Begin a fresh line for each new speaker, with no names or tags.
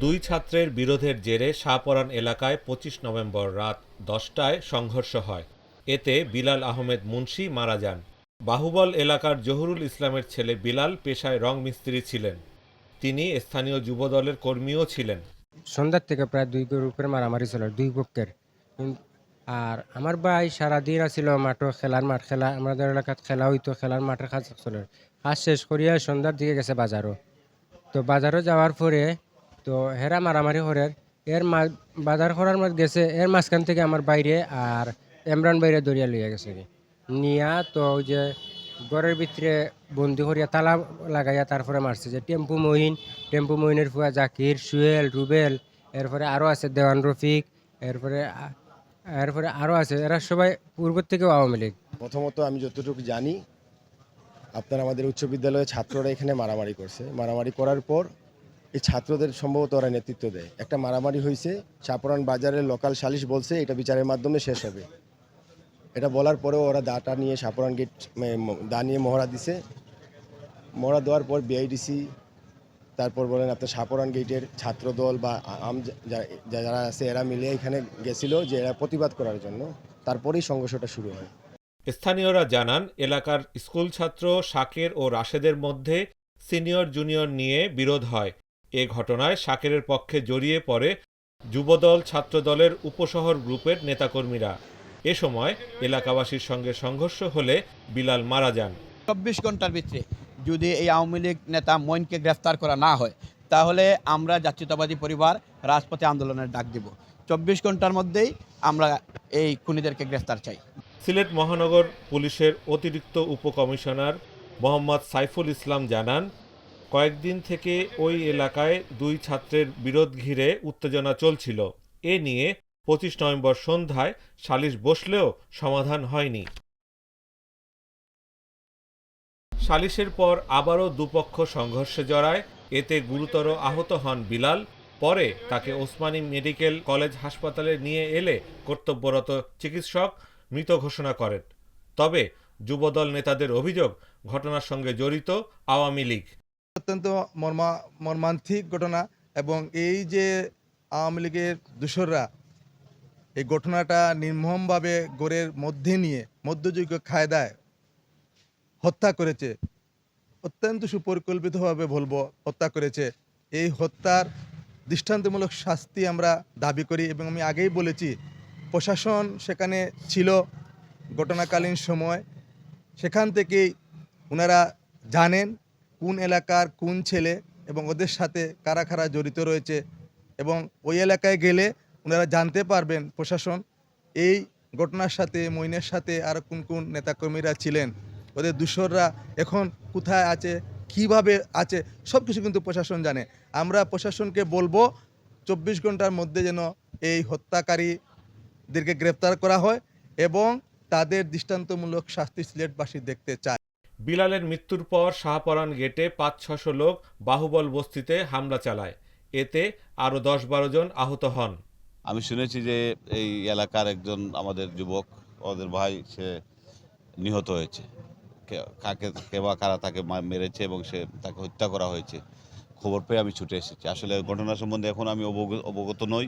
দুই ছাত্রের বিরোধের জেরে শাহপরান এলাকায় ২৫ নভেম্বর রাত ১০টায় সংঘর্ষ হয়। এতে বিলাল আহমেদ মুন্সি মারা যান। বাহুবল এলাকার জহুরুল ইসলামের ছেলে বিলাল পেশায় রং মিস্ত্রি ছিলেন। তিনি স্থানীয় যুবদলের কর্মীও ছিলেন।
সন্ধ্যার থেকে প্রায় ২ গ্রুপের মারামারি ছিল, ২ পক্ষের। আর আমার ভাই সারাদিন আছিল মাঠও খেলার মাঠ খেলা, আমাদের এলাকাত খেলা হইতো, খেলার মাঠের কাজ চলে। কাজ শেষ করিয়া সন্ধ্যার দিকে গেছে বাজারও। তো বাজারও যাওয়ার পরে তো হেরা মারামারি করে বাজার করার মাঝ গেছে, এর মাঝখান থেকে আমার বাইরে আর এমরান বাইরে দরিয়া লইয়া গেছে নিয়া। তো ওই যে ঘরের ভিতরে বন্দি করিয়া তালা লাগাইয়া তারপরে মারছে যে টেম্পু মহিনের ফুয়া জাকির, সুয়েল, রুবেল, এরপরে আরও আছে দেওয়ান রফিক, এরপরে এরপরে আরও আছে, এরা সবাই পূর্ব থেকেও আওয়ামী লীগ।
প্রথমত আমি যতটুকু জানি, আপনার আমাদের উচ্চ বিদ্যালয়ে ছাত্ররা এখানে মারামারি করছে। মারামারি করার পর এই ছাত্রদের সম্ভবত ওরা নেতৃত্ব দেয়। একটা মারামারি হয়েছে, শাহপরান বাজারের লোকাল সালিশ বলছে এটা বিচারের মাধ্যমে শেষ হবে। এটা বলার পরেও ওরা দাটা নিয়ে শাহপরান গেট দা নিয়ে মহড়া দিছে। মহড়া দেওয়ার পর বিআইডিসি, তারপর বলেন আপনার শাহপরান গেটের ছাত্রদল বা যারা আছে এরা মিলে এখানে গেছিল যে এরা প্রতিবাদ করার জন্য। তারপরেই সংঘর্ষটা শুরু হয়।
স্থানীয়রা জানান, এলাকার স্কুল ছাত্র শাকের ও রাশেদের মধ্যে সিনিয়র জুনিয়র নিয়ে বিরোধ হয়। এ ঘটনায় শাকেরের পক্ষে জড়িয়ে পড়ে যুবদল ছাত্রদলের উপশহর গ্রুপের নেতাকর্মীরা। এ সময় এলাকাবাসীর সঙ্গে সংঘর্ষ হলে বিলাল মারা যান।
২৪ ঘন্টার ভিতরে যদি এই আওয়ামী লীগ নেতা মঈনকে গ্রেফতার করা না হয়, তাহলে আমরা জাতীয়তাবাদী পরিবার রাজপথে আন্দোলনের ডাক দিব। ২৪ ঘন্টার মধ্যেই আমরা এই খুনিদেরকে গ্রেফতার চাই।
সিলেট মহানগর পুলিশের অতিরিক্ত উপকমিশনার মোহাম্মদ সাইফুল ইসলাম জানান, কয়েকদিন থেকে ওই এলাকায় দুই ছাত্রের বিরোধ ঘিরে উত্তেজনা চলছিল। এ নিয়ে ২৫ নভেম্বর সন্ধ্যায় সালিশ বসলেও সমাধান হয়নি। সালিশের পর আবারও দুপক্ষ সংঘর্ষে জড়ায়। এতে গুরুতর আহত হন বিলাল। পরে তাকে ওসমানী মেডিকেল কলেজ হাসপাতালে নিয়ে এলে কর্তব্যরত চিকিৎসক মৃত ঘোষণা করেন। তবে যুবদল নেতাদের অভিযোগ, ঘটনার সঙ্গে জড়িত আওয়ামী লীগ।
অত্যন্ত মর্মান্তিক ঘটনা, এবং এই যে আওয়ামী লীগের দোসররা এই ঘটনাটা নির্মমভাবে গড়ের মধ্যে নিয়ে মধ্যযুগীয় কায়দায় হত্যা করেছে, অত্যন্ত সুপরিকল্পিতভাবে বলবো হত্যা করেছে। এই হত্যার দৃষ্টান্তমূলক শাস্তি আমরা দাবি করি, এবং আমি আগেই বলেছি প্রশাসন সেখানে ছিল ঘটনাকালীন সময়। সেখান থেকেই ওনারা জানেন কোন এলাকার কোন ছেলে এবং ওদের সাথে কারা কারা জড়িত রয়েছে, এবং ওই এলাকায় গেলে ওনারা জানতে পারবেন প্রশাসন এই ঘটনার সাথে মঈনের সাথে আর কোন কোন নেতাকর্মীরা ছিলেন, ওদের দোসররা এখন কোথায় আছে, কিভাবে আছে, সব কিছু কিন্তু প্রশাসন জানে। আমরা প্রশাসনকে বলবো ২৪ ঘন্টার মধ্যে যেন এই হত্যাকারীদেরকে গ্রেপ্তার করা হয় এবং তাদের দৃষ্টান্তমূলক শাস্তি সিলেটবাসী দেখতে চায়।
বিলালের মৃত্যুর পর শাহপরান গেটে ৫-৬০০ লোক বাহুবল বস্তিতে হামলা চালায়। এতে আরও ১০-১২ জন আহত হন।
আমি শুনেছি যে এই এলাকার একজন আমাদের যুবক, ওদের ভাই, সে নিহত হয়েছে। কে বা কারা তাকে মেরেছে এবং তাকে হত্যা করা হয়েছে। খবর পেয়ে আমি ছুটে এসেছি। আসলে ঘটনা সম্বন্ধে এখন আমি অবগত নই।